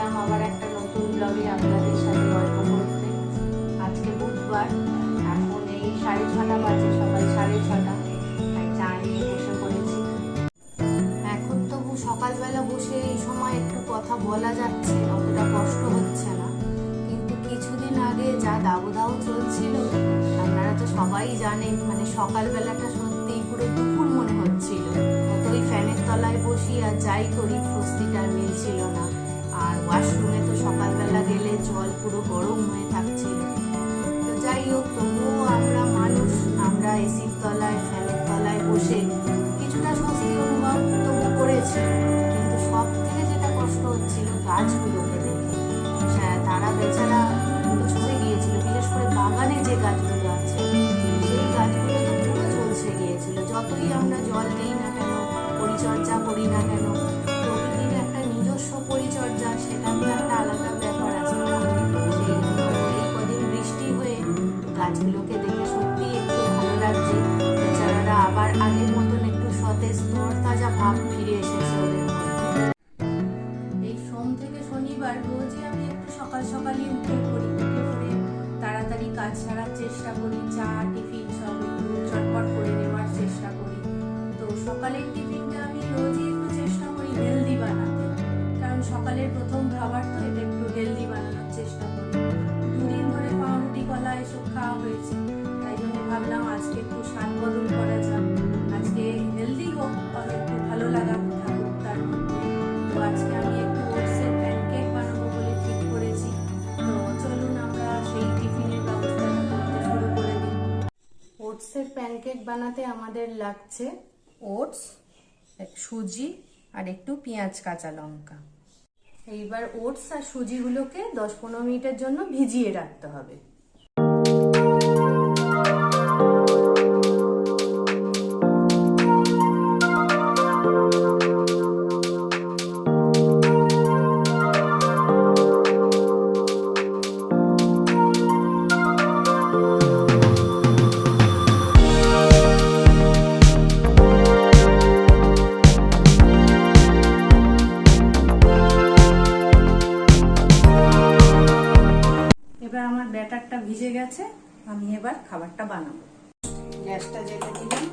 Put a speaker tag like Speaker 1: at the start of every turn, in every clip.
Speaker 1: এলাম আবার একটা নতুন ব্লগে আপনাদের সাথে গল্প করতে। আজকে বুধবার, এখন এই 6:30 বাজে, সকাল 6:30। তাই চা নিয়ে বসে পড়েছি। এখন তবু সকালবেলা বসে এই সময় একটু কথা বলা যাচ্ছে, অতটা কষ্ট হচ্ছে না। কিন্তু কিছুদিন আগে যা দাবদাহ চলছিল আপনারা তো সবাই জানেন, মানে সকালবেলাটা সত্যিই পুরো দুপুর মনে হচ্ছিল। ওই ফ্যানের তলায় বসি আর যাই করি স্বস্তিটা মিলছিল না। আর ওয়াশরুমে তো সকালবেলা গেলে জল পুরো গরম হয়ে থাকছিল। তো যাই হোক, তবুও আমরা মানুষ, আমরা এসির তলায় ফ্যানের তলায় বসে কিছুটা স্বস্তি অনুভব তবু করেছি। কিন্তু সব থেকে যেটা কষ্ট হচ্ছিল গাছগুলোকে দেখে, তারা বেচারা ঝরে গিয়েছিল। বিশেষ করে বাগানে যে গাছগুলো আছে সেই গাছগুলো তো পুরো ঝলসে গিয়েছিল। যতই আমরা জল দিই না কেন, পরিচর্যা করি না কেন, প্রকৃতির একটা নিজস্ব পরিচর্যা, সেটা তো একটা আলাদা ব্যাপার আছে না। সেই জন্য এই কদিন বৃষ্টি হয়ে গাছগুলোকে দেখে সত্যি একটু ভালো লাগছে। বেচারারা আবার আগের মতন একটু সতেজ তরতাজা ভাব ফিরে এসেছে ওদের মধ্যে। এই সোম থেকে শনিবার রোজই আমি একটু সকাল সকালই উঠে পড়ি। উঠে পড়ে তাড়াতাড়ি কাজ সারার চেষ্টা করি, চা টিফিন সব একটু চটপট করে নেওয়ার চেষ্টা করি। তো সকালের টিফিনটা আমি রোজই একটু চেষ্টা করি হেলদি বানাতে, কারণ সকালের প্রথম খাবার তো এটা একটু হেলদি বানানোর চেষ্টা করি। দুদিন ধরে পাউরুটি কলা এসব খাওয়া হয়েছে, তাই জন্য ভাবলাম আজকে একটু স্বাদ বদল করা যাক। আজকে হেলদি হোক, একটু ভালো লাগা থাকুক তার মধ্যে। তো আজকে আমি একটু ওটসের প্যানকেক বানাবো বলে ঠিক করেছি। তো চলুন আমরা সেই টিফিনের ব্যবস্থাটা করতে শুরু করে দিই। ওটসের প্যানকেক বানাতে আমাদের লাগছে ওটস, সুজি আর একটু পেঁয়াজ কাঁচা লঙ্কা। এইবার ওটস আর সুজিগুলোকে 10-15 মিনিটের জন্য ভিজিয়ে রাখতে হবে। এবার আমার ব্যাটারটা ভিজে গেছে, আমি এবার খাবারটা বানাবো। গ্যাসটা জ্বেলে দিলাম।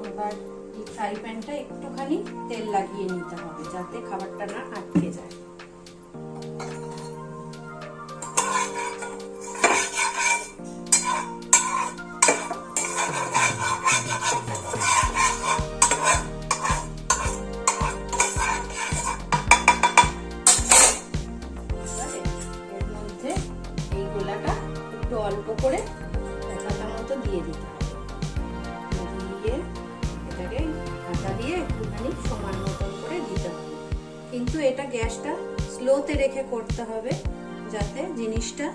Speaker 1: এবার এই ফ্রাই প্যানটা একটুখানি তেল লাগিয়ে নিতে হবে যাতে খাবারটা না আটকে যায়। অল্প করে একটা মতো দিয়ে দিতে হবে, দিয়ে এটাকে হাতা দিয়ে একটুখানি সমান মতন করে দিতে হবে। কিন্তু এটা গ্যাসটা স্লোতে রেখে করতে হবে যাতে জিনিসটা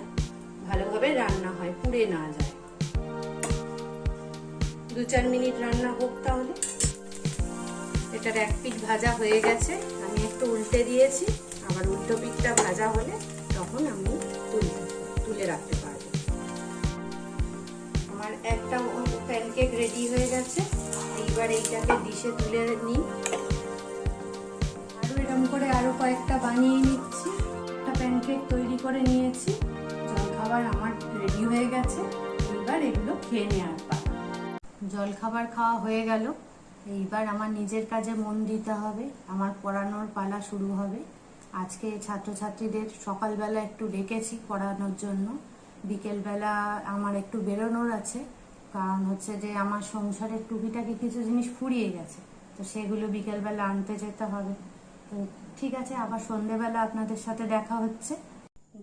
Speaker 1: ভালোভাবে রান্না হয়, পুড়ে না যায়। 2-4 মিনিট রান্না হোক তাহলে। এটার এক পিঠ ভাজা হয়ে গেছে, আমি একটু উল্টে দিয়েছি। আবার উল্টো পিঠটা ভাজা হলে তখন আমি তুলে রাখতে পারবো। আমার একটা প্যানকেক রেডি হয়ে গেছে। এইবার এইটাকে ডিশে তুলে নিই। আরও এরকম করে আরও কয়েকটা বানিয়ে নিচ্ছি। একটা প্যানকেক তৈরি করে নিয়েছি, জলখাবার আমার রেডি হয়ে গেছে। এইবার এগুলো খেয়ে নেওয়ার পালা। জলখাবার খাওয়া হয়ে গেল, এইবার আমার নিজের কাজে মন দিতে হবে। আমার পড়ানোর পালা শুরু হবে। আজকে ছাত্রছাত্রীদের সকালবেলা একটু ডেকেছি পড়ানোর জন্য, বিকেলবেলা আমার একটু বেরোনোর আছে। কারণ হচ্ছে যে আমার সংসারের টুকিটাকি কিছু জিনিস ফুরিয়ে গেছে, তো সেগুলো বিকেলবেলা আনতে যেতে হবে। তো ঠিক আছে, আবার সন্ধেবেলা আপনাদের সাথে দেখা হচ্ছে।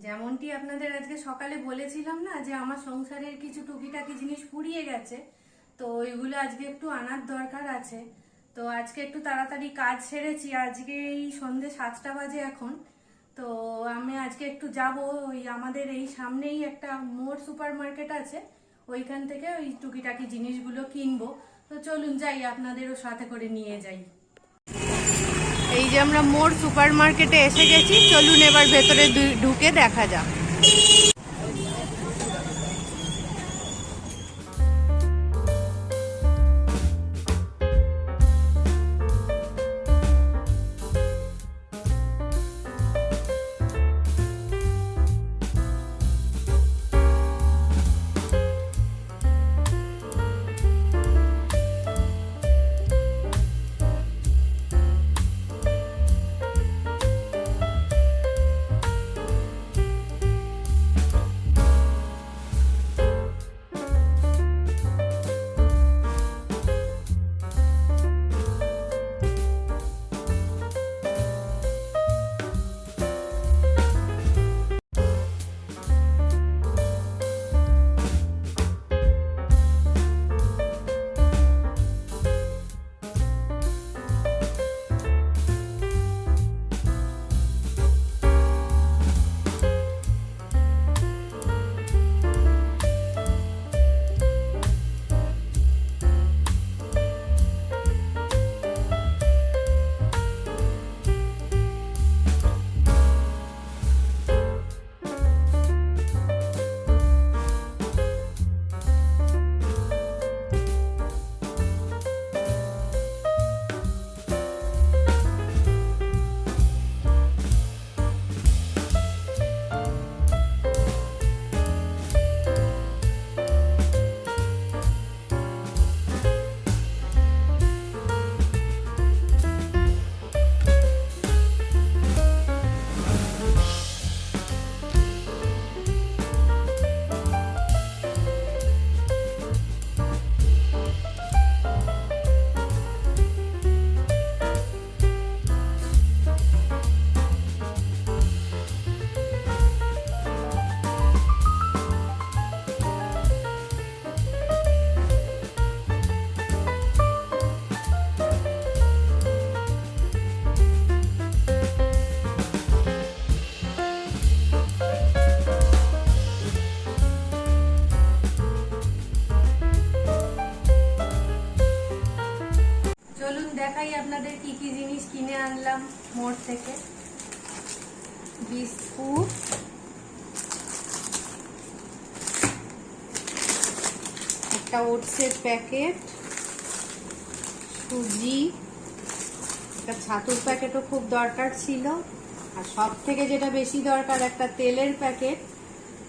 Speaker 1: যেমনটি আপনাদের আজকে সকালে বলেছিলাম না যে আমার সংসারের কিছু টুকিটাকি জিনিস ফুরিয়ে গেছে, তো ওইগুলো আজকে একটু আনার দরকার আছে। তো আজকে একটু তাড়াতাড়ি কাজ সেরেছি। আজকে এই সন্ধে 7টা বাজে এখন। তো আমি আজকে একটু যাব, ওই আমাদের এই সামনেই একটা মোর সুপার মার্কেট আছে, ওইখান থেকে ওই টুকিটাকি জিনিসগুলো কিনবো। তো চলুন যাই, আপনাদেরও সাথে করে নিয়ে যাই। এই যে আমরা মোর সুপার মার্কেটে এসে গেছি, চলুন এবার ভেতরে ঢুকে দেখা যাক। জিনিস কিনে আনলাম মোড় থেকে। বিস্কুট, একটা ওটসের প্যাকেট, সুজি, একটা ছাতুর প্যাকেটও খুব দরকার ছিল, আর সব থেকে যেটা বেশি দরকার একটা তেলের প্যাকেট।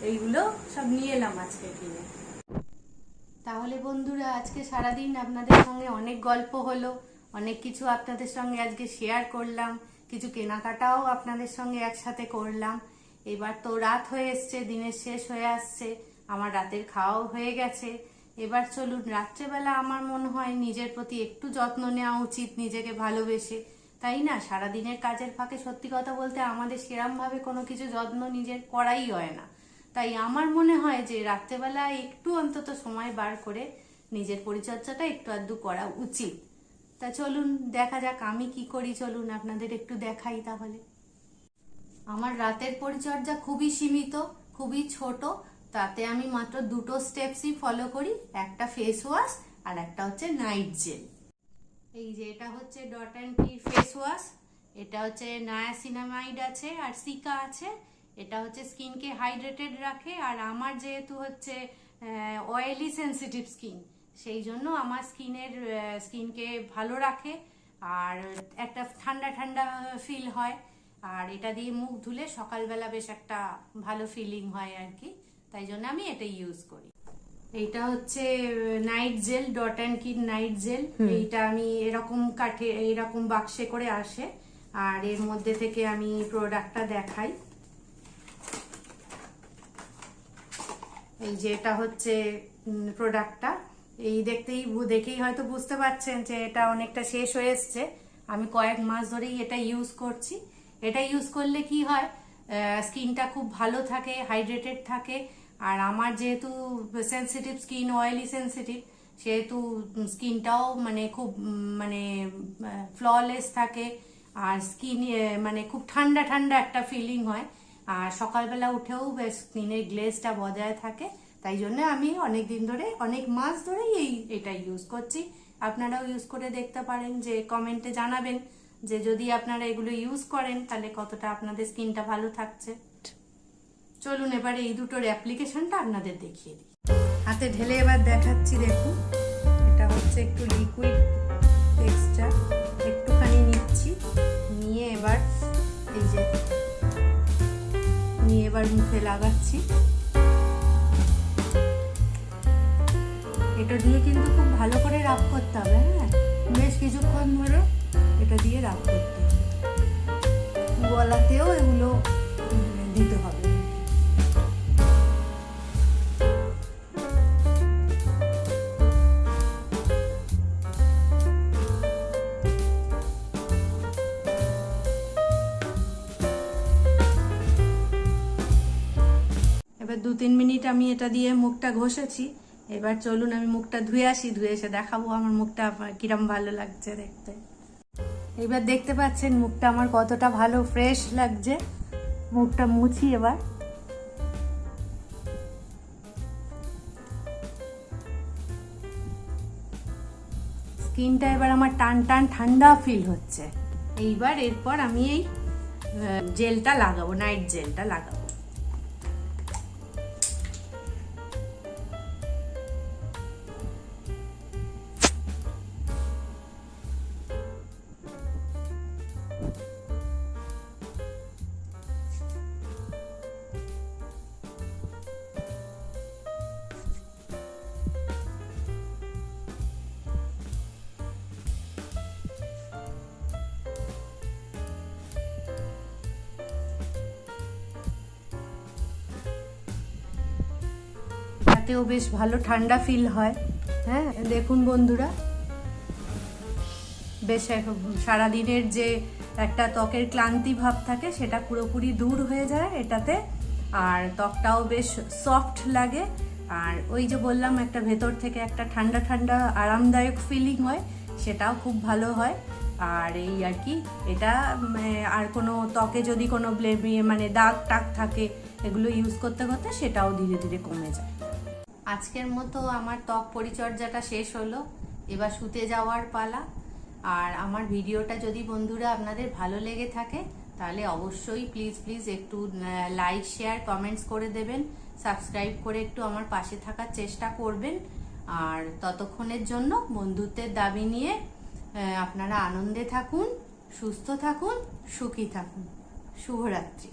Speaker 1: এইগুলো সব নিয়ে এলাম আজকে কিনে। তাহলে বন্ধুরা, আজকে সারাদিন আপনাদের সঙ্গে অনেক গল্প হলো, অনেক কিছু আপনাদের সঙ্গে আজকে শেয়ার করলাম, কিছু কেনাকাটাও আপনাদের সঙ্গে একসাথে করলাম। এবার তো রাত হয়ে এসছে, দিনের শেষ হয়ে আসছে, আমার রাতের খাওয়াও হয়ে গেছে। এবার চলুন, রাত্রেবেলা আমার মনে হয় নিজের প্রতি একটু যত্ন নেওয়া উচিত, নিজেকে ভালোবেসে, তাই না? সারাদিনের কাজের ফাঁকে সত্যি কথা বলতে আমাদের সেরমভাবে কোনো কিছু যত্ন নিজের করাই হয় না। তাই আমার মনে হয় যে রাত্রেবেলা একটু অন্তত সময় বার করে নিজের পরিচর্যাটা একটু আধটু করা উচিত। তা চলুন দেখা যাক আমি কি করি, চলুন আপনাদের একটু দেখাই তাহলে। আমার রাতের পরিচর্যা খুবই সীমিত, খুবই ছোট, তাতে আমি মাত্র দুটো স্টেপসই ফলো করি, একটা ফেস ওয়াশ আর একটা হচ্ছে নাইট জেল। এই যে এটা হচ্ছে ডট অ্যান্ড কি ফেস ওয়াশ, এটা হচ্ছে নায়াসিনামাইড আছে আর সিকা আছে। এটা হচ্ছে স্কিনকে হাইড্রেটেড রাখে, আর আমার যেহেতু হচ্ছে অয়েলি সেন্সিটিভ স্কিন, সেই জন্য আমার স্কিনকে ভালো রাখে আর একটা ঠান্ডা ঠান্ডা ফিল হয়। আর এটা দিয়ে মুখ ধুলে সকালবেলা বেশ একটা ভালো ফিলিং হয় আর কি, তাই জন্য আমি এটা ইউজ করি। এইটা হচ্ছে night gel, dot and key night gel. এইটা আমি এরকম কাঠে এরকম বাক্সে করে আসে, আর এর মধ্যে থেকে আমি প্রোডাক্টটা দেখাই। এই যে এটা হচ্ছে প্রোডাক্টটা, এই দেখেই হয়তো বুঝতে পারছেন যে এটা অনেকটা শেষ হয়ে এসছে। আমি কয়েক মাস ধরেই এটা ইউজ করছি। এটা ইউজ করলে কি হয়, স্কিনটা খুব ভালো থাকে, হাইড্রেটেড থাকে। আর আমার যেহেতু সেন্সিটিভ স্কিন, অয়েলি সেন্সিটিভ, সেহেতু স্কিনটাও মানে খুব মানে ফ্ললেস থাকে, আর স্কিন মানে খুব ঠান্ডা ঠান্ডা একটা ফিলিং হয়, আর সকালবেলা উঠেও বেশ স্কিনের গ্লেজটা বজায় থাকে। তাই জন্য আমি অনেক দিন ধরে, অনেক মাস ধরেই এটা ইউজ করছি। আপনারাও ইউজ করে দেখতে পারেন, যে কমেন্টে জানাবেন যে যদি আপনারা এগুলো ইউজ করেন তাহলে কতটা আপনাদের স্কিনটা ভালো থাকছে। চলুন এবারে এই দুটোর অ্যাপ্লিকেশনটা আপনাদের দেখিয়ে দিই। হাতে ঢেলে এবার দেখাচ্ছি, দেখুন। এটা হচ্ছে একটু লিকুইড টেক্সচার, একটুখানি নিচ্ছি, নিয়ে এবার এই যে এবার মুখে লাগাচ্ছি। এটা দিয়ে কিন্তু খুব ভালো করে রাব করতে হবে, হ্যাঁ, বেশ কিছুক্ষণ ধরে এটা দিয়ে রাব করতে হবে, গলাতেও এগুলো দিতে হবে। এবার 2-3 মিনিট আমি এটা দিয়ে মুখটা ঘষেছি। এবার চলুন আমি মুখটা ধুয়ে আসি, ধুয়ে এসে দেখাবো আমার মুখটা কিরম ভালো লাগছে দেখতে। এবার দেখতে পাচ্ছেন মুখটা আমার কতটা ভালো ফ্রেশ লাগছে। মুখটা মুছি এবার। স্কিনটা এবার আমার টান টান ঠান্ডা ফিল হচ্ছে। এরপর আমি এই জেলটা লাগাবো, নাইট জেলটা লাগাবো। তাতেও বেশ ভালো ঠান্ডা ফিল হয়। হ্যাঁ, দেখুন বন্ধুরা, বেশ সারাদিনের যে একটা ত্বকের ক্লান্তি ভাব থাকে সেটা পুরোপুরি দূর হয়ে যায় এটাতে, আর ত্বকটাও বেশ সফট লাগে। আর ওই যে বললাম, একটা ভেতর থেকে একটা ঠান্ডা ঠান্ডা আরামদায়ক ফিলিং হয়, সেটাও খুব ভালো হয়। আর এই আর কি, এটা আর কোনো ত্বকে যদি কোনো মানে দাগ টাগ থাকে, এগুলো ইউজ করতে করতে সেটাও ধীরে ধীরে কমে যায়। আজকের মতো আমার ত্বক পরিচর্যাটা শেষ হলো, এবার শুতে যাওয়ার পালা। আর আমার ভিডিওটা যদি বন্ধুরা আপনাদের ভালো লেগে থাকে তাহলে অবশ্যই প্লিজ প্লিজ একটু লাইক শেয়ার কমেন্টস করে দেবেন, সাবস্ক্রাইব করে একটু আমার পাশে থাকার চেষ্টা করবেন। আর ততক্ষণের জন্য বন্ধুত্বের দাবি নিয়ে আপনারা আনন্দে থাকুন, সুস্থ থাকুন, সুখী থাকুন। শুভরাত্রি।